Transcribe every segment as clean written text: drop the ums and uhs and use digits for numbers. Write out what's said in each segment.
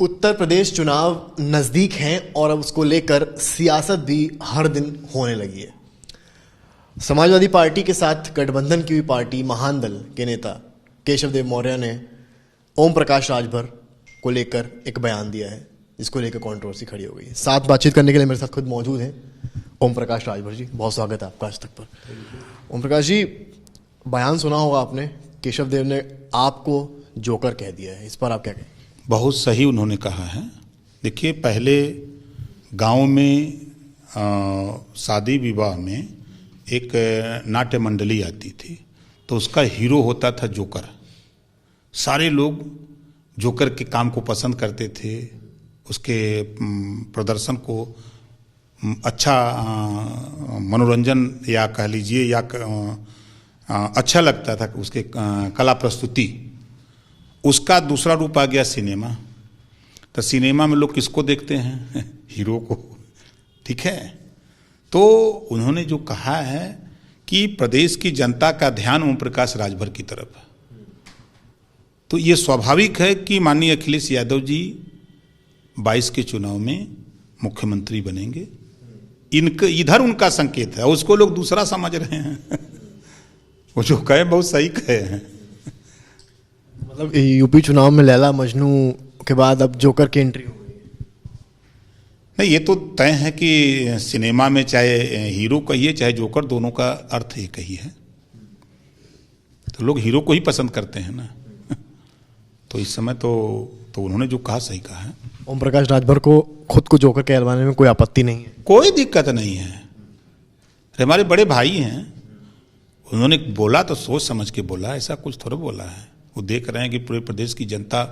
उत्तर प्रदेश चुनाव नज़दीक हैं और अब उसको लेकर सियासत भी हर दिन होने लगी है। समाजवादी पार्टी के साथ गठबंधन की हुई पार्टी महान दल के नेता केशव देव मौर्य ने ओम प्रकाश राजभर को लेकर एक बयान दिया है, जिसको लेकर कंट्रोवर्सी खड़ी हो गई है। साथ बातचीत करने के लिए मेरे साथ खुद मौजूद हैं ओम प्रकाश राजभर जी। बहुत स्वागत है आपका आज तक पर। ओम प्रकाश जी, बयान सुना होगा आपने, केशव देव ने आपको जोकर कह दिया है, इस पर आप क्या कहें? बहुत सही उन्होंने कहा है। देखिए, पहले गांव में शादी विवाह में एक नाट्य मंडली आती थी, तो उसका हीरो होता था जोकर। सारे लोग जोकर के काम को पसंद करते थे, उसके प्रदर्शन को अच्छा मनोरंजन या कह लीजिए या अच्छा लगता था, उसके कला प्रस्तुति। उसका दूसरा रूप आ गया सिनेमा। तो सिनेमा में लोग किसको देखते हैं? हीरो को। ठीक है, तो उन्होंने जो कहा है कि प्रदेश की जनता का ध्यान ओम प्रकाश राजभर की तरफ है, तो ये स्वाभाविक है कि माननीय अखिलेश यादव जी 22 के चुनाव में मुख्यमंत्री बनेंगे। इधर उनका संकेत है, उसको लोग दूसरा समझ रहे हैं। वो जो कहे बहुत सही कहे हैं। मतलब यूपी चुनाव में लैला मजनू के बाद अब जोकर की एंट्री हो गई। नहीं, ये तो तय है कि सिनेमा में चाहे हीरो कहिए चाहे जोकर, दोनों का अर्थ एक ही है। तो लोग हीरो को ही पसंद करते हैं ना। तो इस समय तो उन्होंने जो कहा सही कहा है। ओम प्रकाश राजभर को खुद को जोकर कहलवाने में कोई आपत्ति नहीं है? कोई दिक्कत नहीं है। हमारे बड़े भाई हैं, उन्होंने बोला तो सोच समझ के बोला, ऐसा कुछ थोड़ा बोला है। वो देख रहे हैं कि पूरे प्रदेश की जनता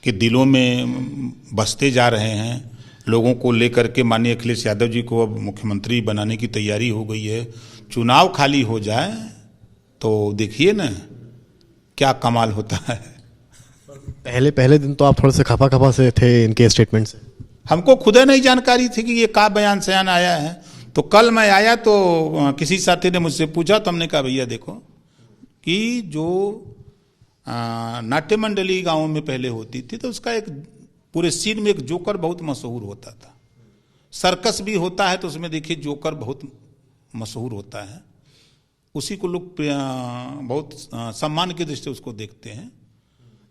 के दिलों में बसते जा रहे हैं। लोगों को लेकर के माननीय अखिलेश यादव जी को अब मुख्यमंत्री बनाने की तैयारी हो गई है। चुनाव खाली हो जाए तो देखिए ना क्या कमाल होता है। पहले दिन तो आप थोड़े से खफा से थे इनके स्टेटमेंट से। हमको खुद नहीं जानकारी थी कि ये क्या बयान सयान आया है। तो कल मैं आया तो किसी साथी ने मुझसे पूछा, तो हमने कहा भैया देखो कि जो नाट्य मंडली गांव में पहले होती थी, तो उसका एक पूरे सीन में एक जोकर बहुत मशहूर होता था। सर्कस भी होता है तो उसमें देखिए जोकर बहुत मशहूर होता है। उसी को लोग बहुत सम्मान की दृष्टि से उसको देखते हैं।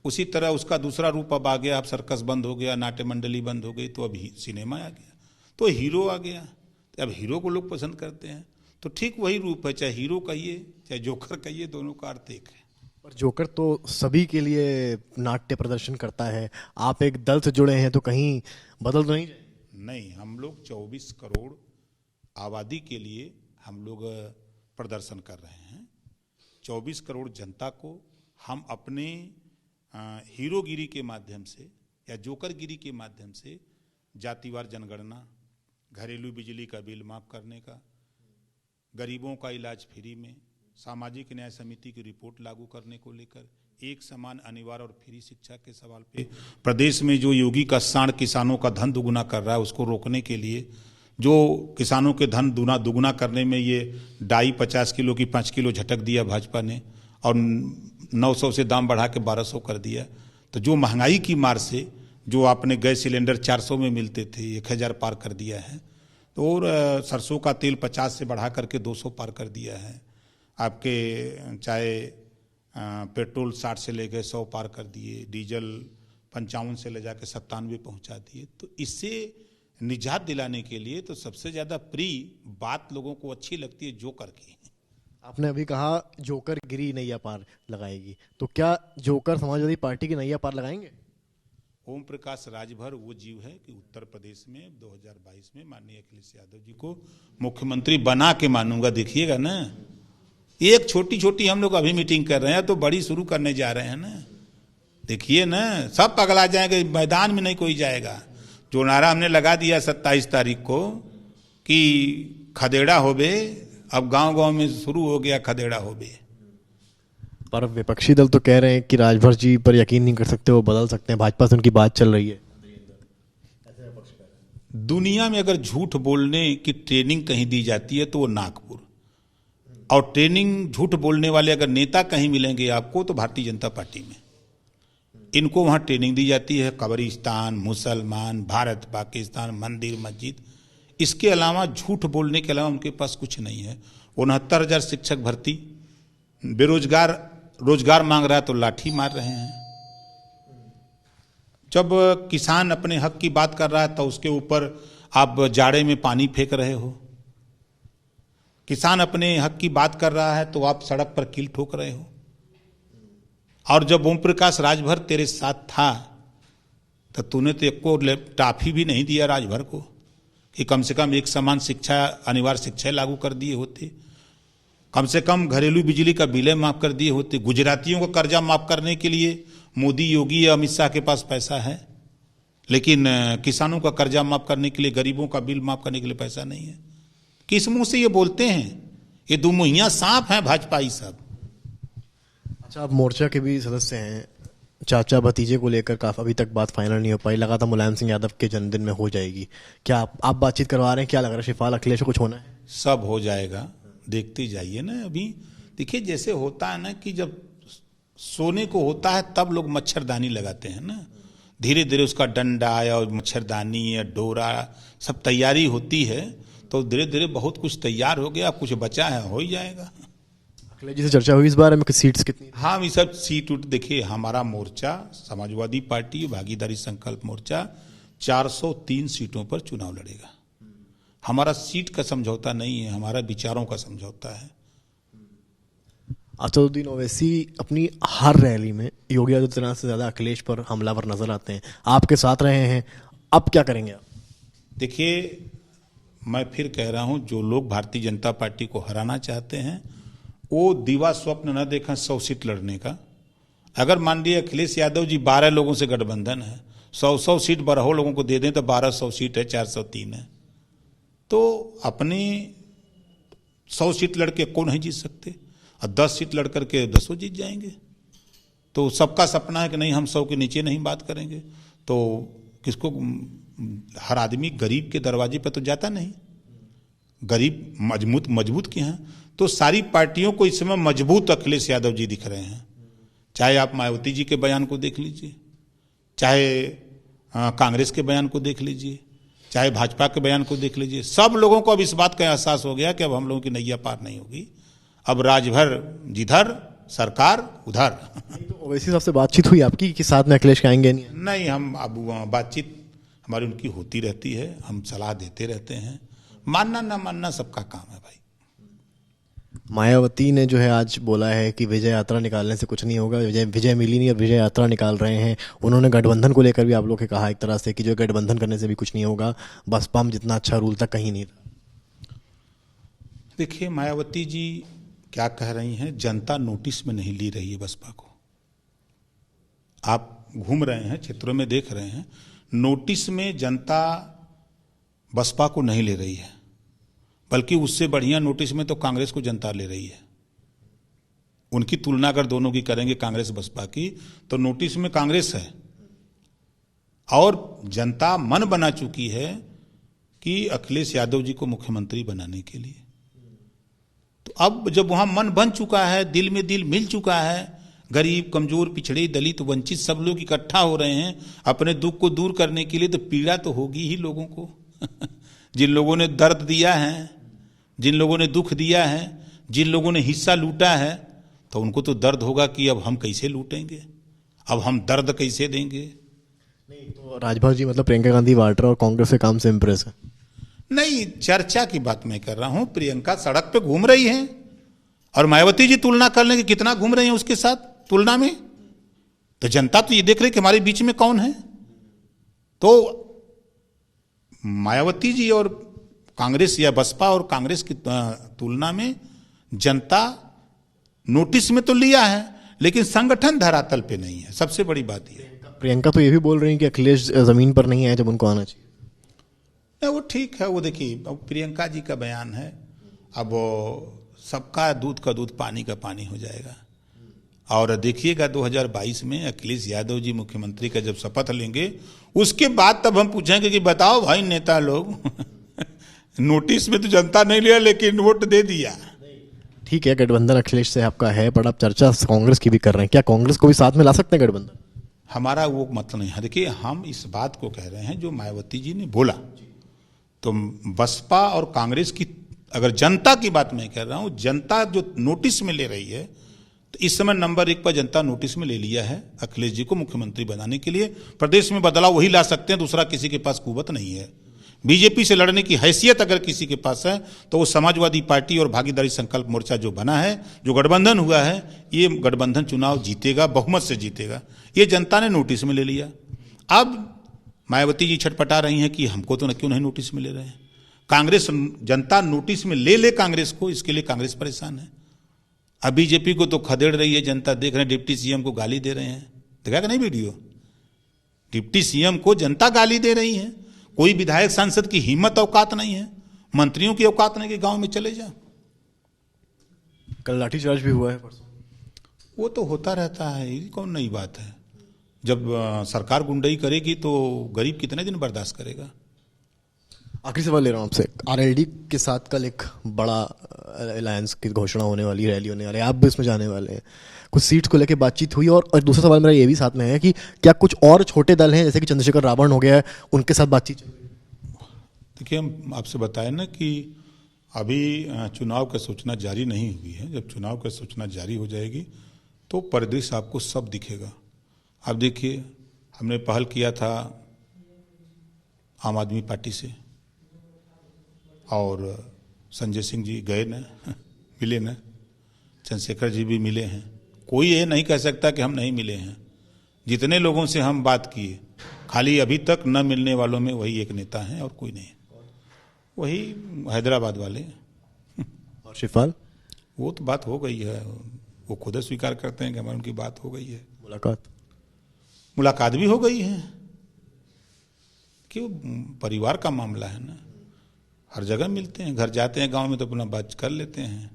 उसी तरह उसका दूसरा रूप अब आ गया। अब सर्कस बंद हो गया, नाट्य मंडली बंद हो गई, तो अभी सिनेमा आ गया, तो हीरो आ गया। तो अब हीरो को लोग पसंद करते हैं। तो ठीक वही रूप है, चाहे हीरो कहिए चाहे जोकर कहिए, दोनों का अर्थ एक है। पर जोकर तो सभी के लिए नाट्य प्रदर्शन करता है। आप एक दल से जुड़े हैं तो कहीं बदल तो नहीं जाए? नहीं, हम लोग 24 करोड़ आबादी के लिए हम लोग प्रदर्शन कर रहे हैं। 24 करोड़ जनता को हम अपने हीरोगिरी के माध्यम से या जोकरगिरी के माध्यम से जातिवार जनगणना, घरेलू बिजली का बिल माफ करने का, गरीबों का इलाज फ्री में, सामाजिक न्याय समिति की रिपोर्ट लागू करने को लेकर, एक समान अनिवार्य और फ्री शिक्षा के सवाल पे, प्रदेश में जो योगी का साढ़ किसानों का धन दुगुना कर रहा है उसको रोकने के लिए, जो किसानों के धन दुगुना करने में ये डाई 50 किलो की 5 किलो झटक दिया भाजपा ने, और 900 से दाम बढ़ा के 1200 कर दिया। तो जो महंगाई की मार से जो आपने गैस सिलेंडर 400 में मिलते थे 1000 पार कर दिया है। तो और सरसों का तेल 50 से बढ़ा करके 200 पार कर दिया है। आपके चाहे पेट्रोल 60 से लेकर 100 पार कर दिए, डीजल 55 से ले जाकर 97 पहुंचा दिए। तो इससे निजात दिलाने के लिए तो सबसे ज़्यादा प्रिय बात लोगों को अच्छी लगती है जोकर की। आपने अभी कहा जोकर गिरी नैया पार लगाएगी, तो क्या जोकर समाजवादी पार्टी की नैया पार लगाएंगे? ओम प्रकाश राजभर वो जीव है कि उत्तर प्रदेश में 2022 में माननीय अखिलेश यादव जी को मुख्यमंत्री बना के मानूंगा। देखिएगा ना, एक छोटी छोटी हम लोग अभी मीटिंग कर रहे हैं, तो बड़ी शुरू करने जा रहे हैं ना। देखिए ना, सब पगला जाएंगे, मैदान में नहीं कोई जाएगा। जो नारा हमने लगा दिया 27 तारीख को कि खदेड़ा होबे, अब गांव गांव में शुरू हो गया खदेड़ा होबे। पर विपक्षी दल तो कह रहे हैं कि राजभर जी पर यकीन नहीं कर सकते, वो बदल सकते हैं, भाजपा से उनकी बात चल रही है। दुनिया में अगर झूठ बोलने की ट्रेनिंग कहीं दी जाती है तो वो नागपुर, और ट्रेनिंग झूठ बोलने वाले अगर नेता कहीं मिलेंगे आपको तो भारतीय जनता पार्टी में। इनको वहाँ ट्रेनिंग दी जाती है, कब्रिस्तान, मुसलमान, भारत पाकिस्तान, मंदिर मस्जिद। इसके अलावा झूठ बोलने के अलावा उनके पास कुछ नहीं है। 69,000 शिक्षक भर्ती, बेरोजगार रोजगार मांग रहा है तो लाठी मार रहे हैं। जब किसान अपने हक की बात कर रहा है तो उसके ऊपर आप जाड़े में पानी फेंक रहे हो। किसान अपने हक की बात कर रहा है तो आप सड़क पर कील ठोक रहे हो। और जब ओम प्रकाश राजभर तेरे साथ था तो तूने तो एक को टाफी भी नहीं दिया राजभर को कि कम से कम एक समान शिक्षा, अनिवार्य शिक्षा लागू कर दिए होते, कम से कम घरेलू बिजली का बिल माफ कर दिए होते। गुजरातियों का कर्जा माफ करने के लिए मोदी, योगी या अमित शाह के पास पैसा है, लेकिन किसानों का कर्जा माफ करने के लिए, गरीबों का बिल माफ करने के लिए पैसा नहीं है। किस मुंह से ये बोलते हैं? ये दो मुहैया सांप हैं भाजपाई सब। अच्छा, आप मोर्चा के भी सदस्य हैं। चाचा भतीजे को लेकर काफी अभी तक बात फाइनल नहीं हो पाई। लगा था मुलायम सिंह यादव के जन्मदिन में हो जाएगी। क्या आप बातचीत करवा रहे हैं? क्या लग रहा है शिफाल अखिलेश को कुछ होना है? सब हो जाएगा, देखते जाइए ना। अभी देखिए जैसे होता है ना कि जब सोने को होता है तब लोग मच्छरदानी लगाते हैं ना, धीरे धीरे उसका डंडा या मच्छरदानी या डोरा सब तैयारी होती है, तो धीरे धीरे बहुत कुछ तैयार हो गया, कुछ बचा है, हो ही जाएगा। अखिलेश जी से चर्चा हुई इस बारे में कि सीट्स कितनी? हाँ, ये सब सीट उठ देखिए, हमारा मोर्चा समाजवादी पार्टी भागीदारी संकल्प मोर्चा 403 सीटों पर चुनाव लड़ेगा। हमारा सीट का समझौता नहीं है, हमारा विचारों का समझौता है। असदुद्दीन ओवैसी अपनी हर रैली में योगी आदित्यनाथ से ज्यादा अखिलेश पर हमलावर नजर आते हैं। आपके साथ रहे हैं, अब क्या करेंगे आप? देखिए, मैं फिर कह रहा हूं, जो लोग भारतीय जनता पार्टी को हराना चाहते हैं वो दिवा स्वप्न न देखें 100 सीट लड़ने का। अगर मान लिया अखिलेश यादव जी 12 लोगों से गठबंधन है, 100 सीट 12 लोगों को दे दें तो 1200 सीट है, 403 है, तो अपने 100 सीट लड़के को नहीं जीत सकते, और 10 सीट लड़ करके 10 जीत जाएंगे। तो सबका सपना है कि नहीं हम 100 के नीचे नहीं बात करेंगे, तो किसको, हर आदमी गरीब के दरवाजे पर तो जाता नहीं, गरीब मजबूत के हैं। तो सारी पार्टियों को इस समय मजबूत अखिलेश यादव जी दिख रहे हैं। चाहे आप मायावती जी के बयान को देख लीजिए, चाहे कांग्रेस के बयान को देख लीजिए, चाहे भाजपा के बयान को देख लीजिए, सब लोगों को अब इस बात का एहसास हो गया कि अब हम लोगों की नैया पार नहीं होगी, अब राजभर जिधर सरकार उधर। तो ओवैसी साहब से बातचीत हुई आपकी कि साथ में अखिलेश के आएंगे? नहीं, हम अब बातचीत हमारी उनकी होती रहती है, हम सलाह देते रहते हैं, मानना ना मानना सबका काम है भाई। मायावती ने जो है आज बोला है कि विजय यात्रा निकालने से कुछ नहीं होगा, विजय मिली नहीं और विजय यात्रा निकाल रहे हैं। उन्होंने गठबंधन को लेकर भी आप लोग के कहा एक तरह से कि जो गठबंधन करने से भी कुछ नहीं होगा, बसपा में जितना अच्छा रूल था कहीं नहीं था। देखिए, मायावती जी क्या कह रही हैं, जनता नोटिस में नहीं ली रही है बसपा को। आप घूम रहे हैं, क्षेत्रों में देख रहे हैं, नोटिस में जनता बसपा को नहीं ले रही है, बल्कि उससे बढ़िया नोटिस में तो कांग्रेस को जनता ले रही है। उनकी तुलना अगर दोनों की करेंगे कांग्रेस बसपा की, तो नोटिस में कांग्रेस है, और जनता मन बना चुकी है कि अखिलेश यादव जी को मुख्यमंत्री बनाने के लिए। तो अब जब वहां मन बन चुका है, दिल में दिल मिल चुका है, गरीब, कमजोर, पिछड़े, दलित, वंचित सब लोग इकट्ठा हो रहे हैं अपने दुख को दूर करने के लिए, तो पीड़ा तो होगी ही लोगों को। जिन लोगों ने दर्द दिया है, जिन लोगों ने दुख दिया है, जिन लोगों ने हिस्सा लूटा है, तो उनको तो दर्द होगा कि अब हम कैसे लूटेंगे, अब हम दर्द कैसे देंगे। नहीं तो राजभर जी मतलब प्रियंका गांधी वाड्रा और कांग्रेस के काम से इम्प्रेस है? नहीं, चर्चा की बात मैं कर रहा हूं। प्रियंका सड़क पे घूम रही है और मायावती जी तुलना कर लेंगे कितना घूम रही है उसके साथ तुलना में, तो जनता तो ये देख रही कि हमारे बीच में कौन है। तो मायावती जी और कांग्रेस या बसपा और कांग्रेस की तुलना में जनता नोटिस में तो लिया है, लेकिन संगठन धरातल पे नहीं है। सबसे बड़ी बात यह है। प्रियंका तो ये भी बोल रही है कि अखिलेश जमीन पर नहीं आए जब उनको आना चाहिए। वो ठीक है, वो देखिए, अब प्रियंका जी का बयान है, अब सबका दूध का दूध पानी का पानी हो जाएगा। और देखिएगा 2022 में अखिलेश यादव जी मुख्यमंत्री का जब शपथ लेंगे, उसके बाद तब हम पूछेंगे कि बताओ भाई नेता लोग नोटिस में तो जनता नहीं लिया लेकिन वोट दे दिया। ठीक है, गठबंधन अखिलेश से आपका है, पर आप चर्चा कांग्रेस की भी कर रहे हैं, क्या कांग्रेस को भी साथ में ला सकते हैं गठबंधन? हमारा वो मतलब नहीं है। देखिए, हम इस बात को कह रहे हैं जो मायावती जी ने बोला, तो बसपा और कांग्रेस की, अगर जनता की बात मैं कह रहा हूं, जनता जो नोटिस में ले रही है, तो इस समय नंबर 1 पर जनता नोटिस में ले लिया है अखिलेश जी को मुख्यमंत्री बनाने के लिए। प्रदेश में बदलाव वही ला सकते हैं, दूसरा किसी के पास कुवत नहीं है। बीजेपी से लड़ने की हैसियत अगर किसी के पास है तो वो समाजवादी पार्टी और भागीदारी संकल्प मोर्चा जो बना है, जो गठबंधन हुआ है, ये गठबंधन चुनाव जीतेगा, बहुमत से जीतेगा। ये जनता ने नोटिस में ले लिया। अब मायावती जी छटपटा रही हैं कि हमको तो क्यों नहीं नोटिस में ले रहे हैं। कांग्रेस, जनता नोटिस में ले कांग्रेस को, इसके लिए कांग्रेस परेशान है। अब बीजेपी को तो खदेड़ रही है जनता, देख रहे हैं डिप्टी सीएम को गाली दे रहे हैं, देखा कि नहीं वीडियो? डिप्टी सीएम को जनता गाली दे रही है। कोई विधायक सांसद की हिम्मत औकात नहीं है, मंत्रियों की औकात नहीं कि गांव में चले जा। कल लाठीचार्ज भी हुआ है परसों। वो तो होता रहता है, ये कौन नई बात है। जब सरकार गुंडई करेगी तो गरीब कितने दिन बर्दाश्त करेगा। आखिरी सवाल ले रहा हूं आपसे, आरएलडी के साथ कल एक बड़ा अलायंस की घोषणा होने वाली, रैली होने वाली है, आप भी इसमें जाने वाले हैं, कुछ सीट को लेकर बातचीत हुई। और दूसरा सवाल मेरा ये भी साथ में है कि क्या कुछ और छोटे दल हैं, जैसे कि चंद्रशेखर रावण हो गया है, उनके साथ बातचीत चल रही है? देखिए, हम आपसे बताएं ना कि अभी चुनाव की सूचना जारी नहीं हुई है। जब चुनाव की सूचना जारी हो जाएगी तो परिदृश्य आपको सब दिखेगा। आप देखिए, हमने पहल किया था आम आदमी पार्टी से, और संजय सिंह जी गए न, मिले न, चंद्रशेखर जी भी मिले हैं। कोई ये नहीं कह सकता कि हम नहीं मिले हैं। जितने लोगों से हम बात किए, खाली अभी तक न मिलने वालों में वही एक नेता हैं और कोई नहीं, वही हैदराबाद वाले। और शिवपाल? वो तो बात हो गई है, वो खुद स्वीकार करते हैं कि हमारी उनकी बात हो गई है। मुलाकात भी हो गई है, क्यों, परिवार का मामला है ना, हर जगह मिलते हैं, घर जाते हैं गांव में तो अपना बात कर लेते हैं।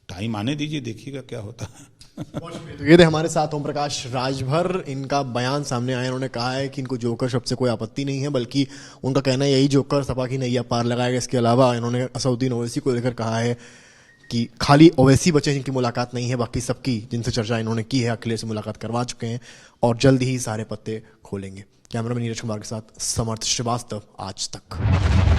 टाइम आने दीजिए, देखिएगा क्या होता है। तो ये थे हमारे साथ ओम प्रकाश राजभर। इनका बयान सामने आया, उन्होंने कहा है कि इनको जोकर शब्द से कोई आपत्ति नहीं है, बल्कि उनका कहना है यही जोकर सपा की नैया पार लगाएगा। इसके अलावा इन्होंने असदुद्दीन ओवैसी को लेकर कहा है कि खाली ओवैसी बचे जिनकी मुलाकात नहीं है, बाकी सबकी जिनसे चर्चा इन्होंने की है अखिलेश से मुलाकात करवा चुके हैं और जल्द ही सारे पत्ते खोलेंगे। कैमरामैन नीरज कुमार के साथ समर्थ श्रीवास्तव, आज तक।